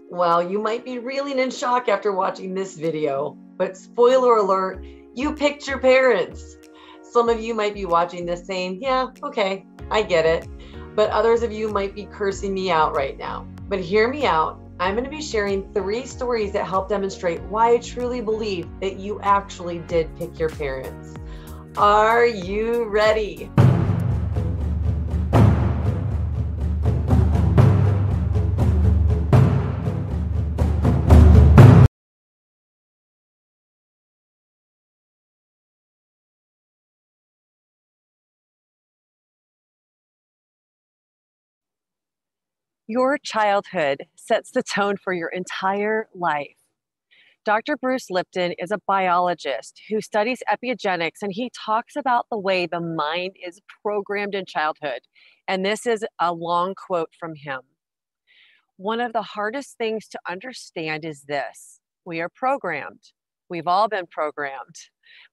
Well, you might be reeling in shock after watching this video, but spoiler alert, you picked your parents. Some of you might be watching this saying, yeah, okay, I get it. But others of you might be cursing me out right now. But hear me out. I'm going to be sharing 3 stories that help demonstrate why I truly believe that you actually did pick your parents. Are you ready? Your childhood sets the tone for your entire life. Dr. Bruce Lipton is a biologist who studies epigenetics, and he talks about the way the mind is programmed in childhood. And this is a long quote from him. One of the hardest things to understand is this: we are programmed. We've all been programmed.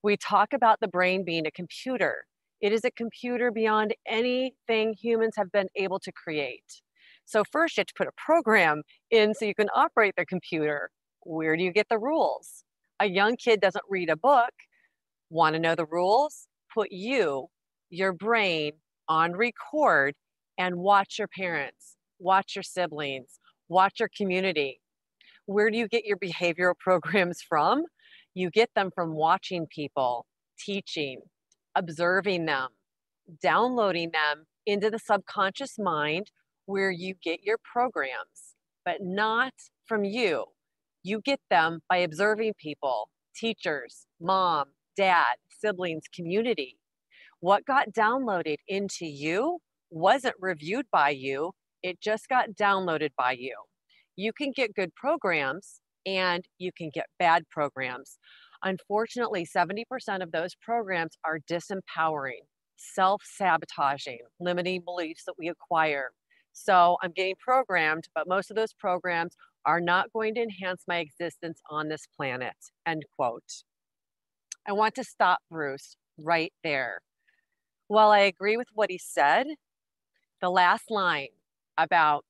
We talk about the brain being a computer. It is a computer beyond anything humans have been able to create. So first you have to put a program in so you can operate the computer. Where do you get the rules? A young kid doesn't read a book. Want to know the rules? Put your brain on record and watch your parents, watch your siblings, watch your community. Where do you get your behavioral programs from? You get them from watching people, teaching, observing them, downloading them into the subconscious mind where you get your programs, but not from you. You get them by observing people, teachers, mom, dad, siblings, community. What got downloaded into you wasn't reviewed by you, it just got downloaded by you. You can get good programs and you can get bad programs. Unfortunately, 70% of those programs are disempowering, self-sabotaging, limiting beliefs that we acquire. So I'm getting programmed, but most of those programs are not going to enhance my existence on this planet, end quote. I want to stop Bruce right there. While I agree with what he said, the last line about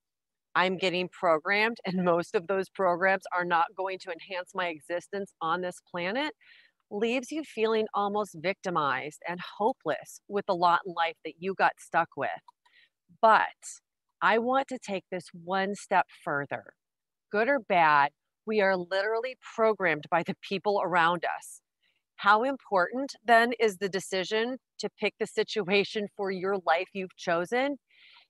I'm getting programmed and most of those programs are not going to enhance my existence on this planet leaves you feeling almost victimized and hopeless with the lot in life that you got stuck with. But I want to take this one step further. Good or bad, we are literally programmed by the people around us. How important then is the decision to pick the situation for your life you've chosen?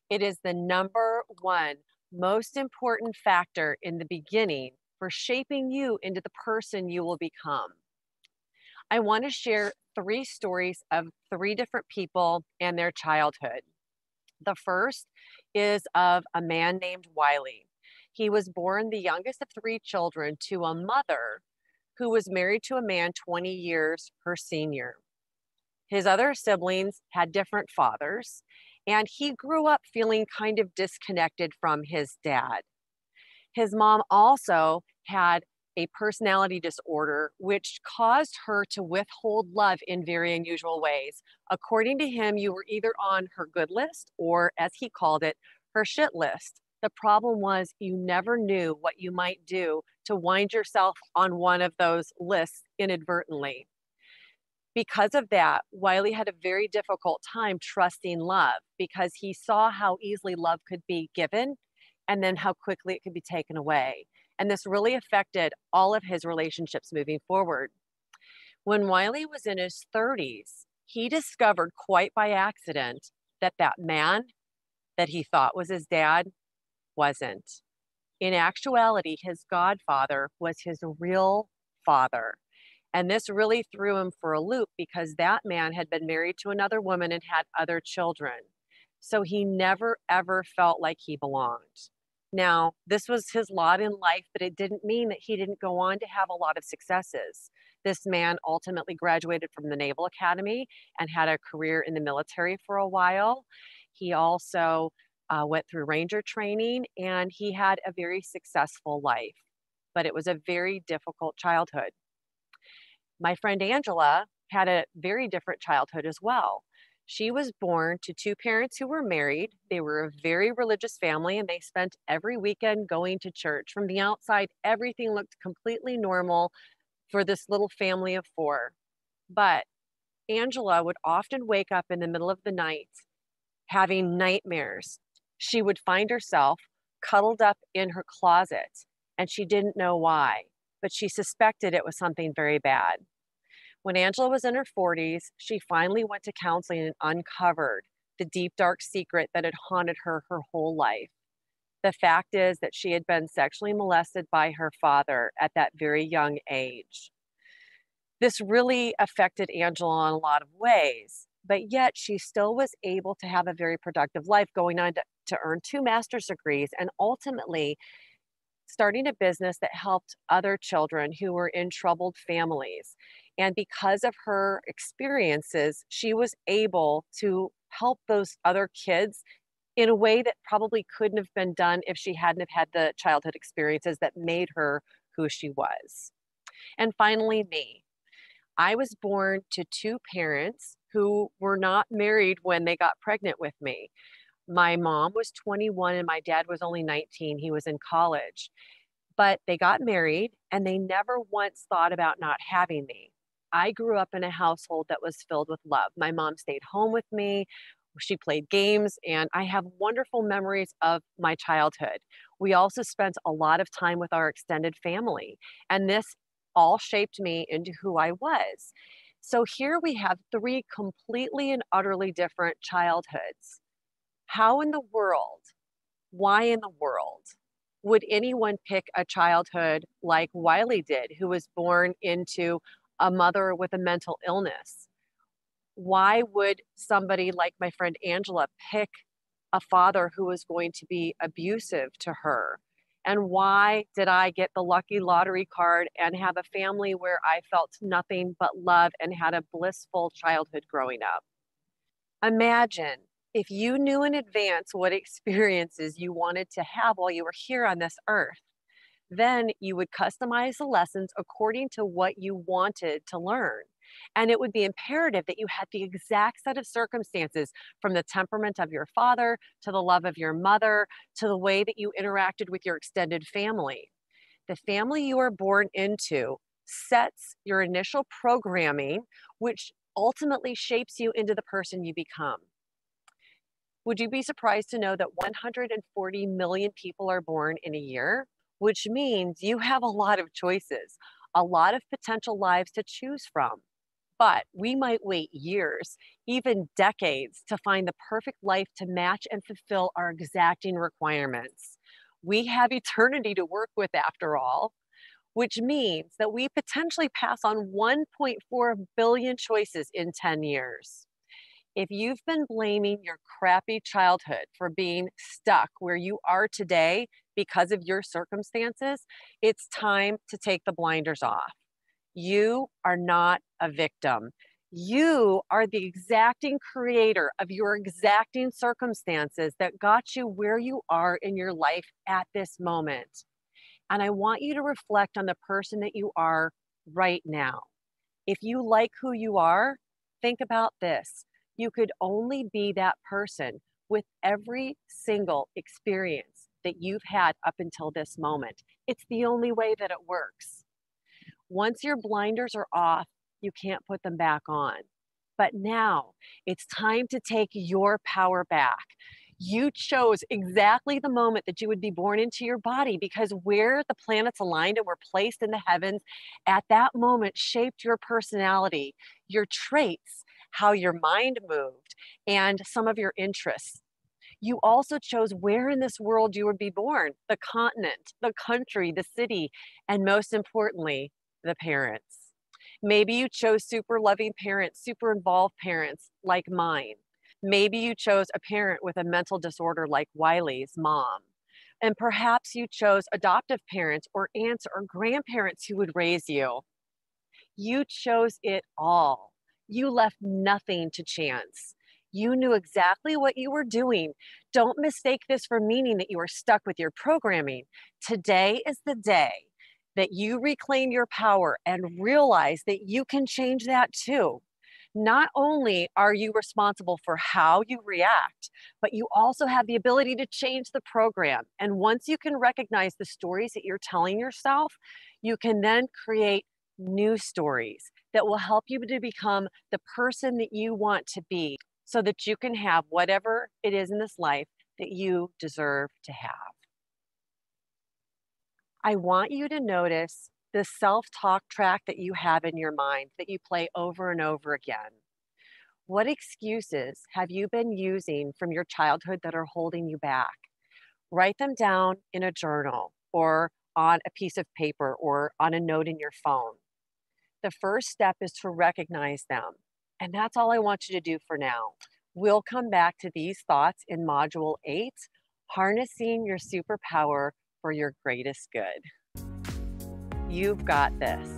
It is the number one most important factor in the beginning for shaping you into the person you will become. I want to share 3 stories of 3 different people and their childhood. The first is of a man named Wiley. He was born the youngest of 3 children to a mother who was married to a man 20 years her senior. His other siblings had different fathers, and he grew up feeling kind of disconnected from his dad. His mom also had a personality disorder, which caused her to withhold love in very unusual ways. According to him, you were either on her good list or, as he called it, her shit list. The problem was you never knew what you might do to wind yourself on one of those lists inadvertently. Because of that, Wiley had a very difficult time trusting love because he saw how easily love could be given and then how quickly it could be taken away. And this really affected all of his relationships moving forward. When Wiley was in his 30s, he discovered quite by accident that that man that he thought was his dad wasn't. In actuality, his godfather was his real father. And this really threw him for a loop because that man had been married to another woman and had other children. So he never, ever felt like he belonged. Now, this was his lot in life, but it didn't mean that he didn't go on to have a lot of successes. This man ultimately graduated from the Naval Academy and had a career in the military for a while. He also went through Ranger training, and he had a very successful life, but it was a very difficult childhood. My friend Angela had a very different childhood as well. She was born to two parents who were married. They were a very religious family and they spent every weekend going to church. From the outside, everything looked completely normal for this little family of four. But Angela would often wake up in the middle of the night having nightmares. She would find herself cuddled up in her closet and she didn't know why, but she suspected it was something very bad. When Angela was in her 40s, she finally went to counseling and uncovered the deep, dark secret that had haunted her her whole life. The fact is that she had been sexually molested by her father at that very young age. This really affected Angela in a lot of ways, but yet she still was able to have a very productive life, going on to earn two master's degrees and ultimately starting a business that helped other children who were in troubled families. And because of her experiences, she was able to help those other kids in a way that probably couldn't have been done if she hadn't have had the childhood experiences that made her who she was. And finally, me. I was born to two parents who were not married when they got pregnant with me. My mom was 21 and my dad was only 19. He was in college. But they got married and they never once thought about not having me. I grew up in a household that was filled with love. My mom stayed home with me. She played games, and I have wonderful memories of my childhood. We also spent a lot of time with our extended family, and this all shaped me into who I was. So here we have three completely and utterly different childhoods. How in the world, why in the world would anyone pick a childhood like Wiley did, who was born into a mother with a mental illness? Why would somebody like my friend Angela pick a father who was going to be abusive to her? And why did I get the lucky lottery card and have a family where I felt nothing but love and had a blissful childhood growing up? Imagine if you knew in advance what experiences you wanted to have while you were here on this earth. Then you would customize the lessons according to what you wanted to learn. And it would be imperative that you had the exact set of circumstances, from the temperament of your father to the love of your mother to the way that you interacted with your extended family. The family you are born into sets your initial programming, which ultimately shapes you into the person you become. Would you be surprised to know that 140 million people are born in a year? Which means you have a lot of choices, a lot of potential lives to choose from. But we might wait years, even decades, to find the perfect life to match and fulfill our exacting requirements. We have eternity to work with after all, which means that we potentially pass on 1.4 billion choices in 10 years. If you've been blaming your crappy childhood for being stuck where you are today because of your circumstances, it's time to take the blinders off. You are not a victim. You are the exacting creator of your exacting circumstances that got you where you are in your life at this moment. And I want you to reflect on the person that you are right now. If you like who you are, think about this. You could only be that person with every single experience that you've had up until this moment. It's the only way that it works. Once your blinders are off, you can't put them back on. But now it's time to take your power back. You chose exactly the moment that you would be born into your body, because where the planets aligned and were placed in the heavens at that moment shaped your personality, your traits, how your mind moved, and some of your interests. You also chose where in this world you would be born, the continent, the country, the city, and most importantly, the parents. Maybe you chose super loving parents, super involved parents like mine. Maybe you chose a parent with a mental disorder like Wiley's mom. And perhaps you chose adoptive parents or aunts or grandparents who would raise you. You chose it all. You left nothing to chance. You knew exactly what you were doing. Don't mistake this for meaning that you are stuck with your programming. Today is the day that you reclaim your power and realize that you can change that too. Not only are you responsible for how you react, but you also have the ability to change the program. And once you can recognize the stories that you're telling yourself, you can then create new stories that will help you to become the person that you want to be so that you can have whatever it is in this life that you deserve to have. I want you to notice the self-talk track that you have in your mind that you play over and over again. What excuses have you been using from your childhood that are holding you back? Write them down in a journal or on a piece of paper or on a note in your phone. The first step is to recognize them. And that's all I want you to do for now. We'll come back to these thoughts in Module 8, Harnessing Your Superpower for Your Greatest Good. You've got this.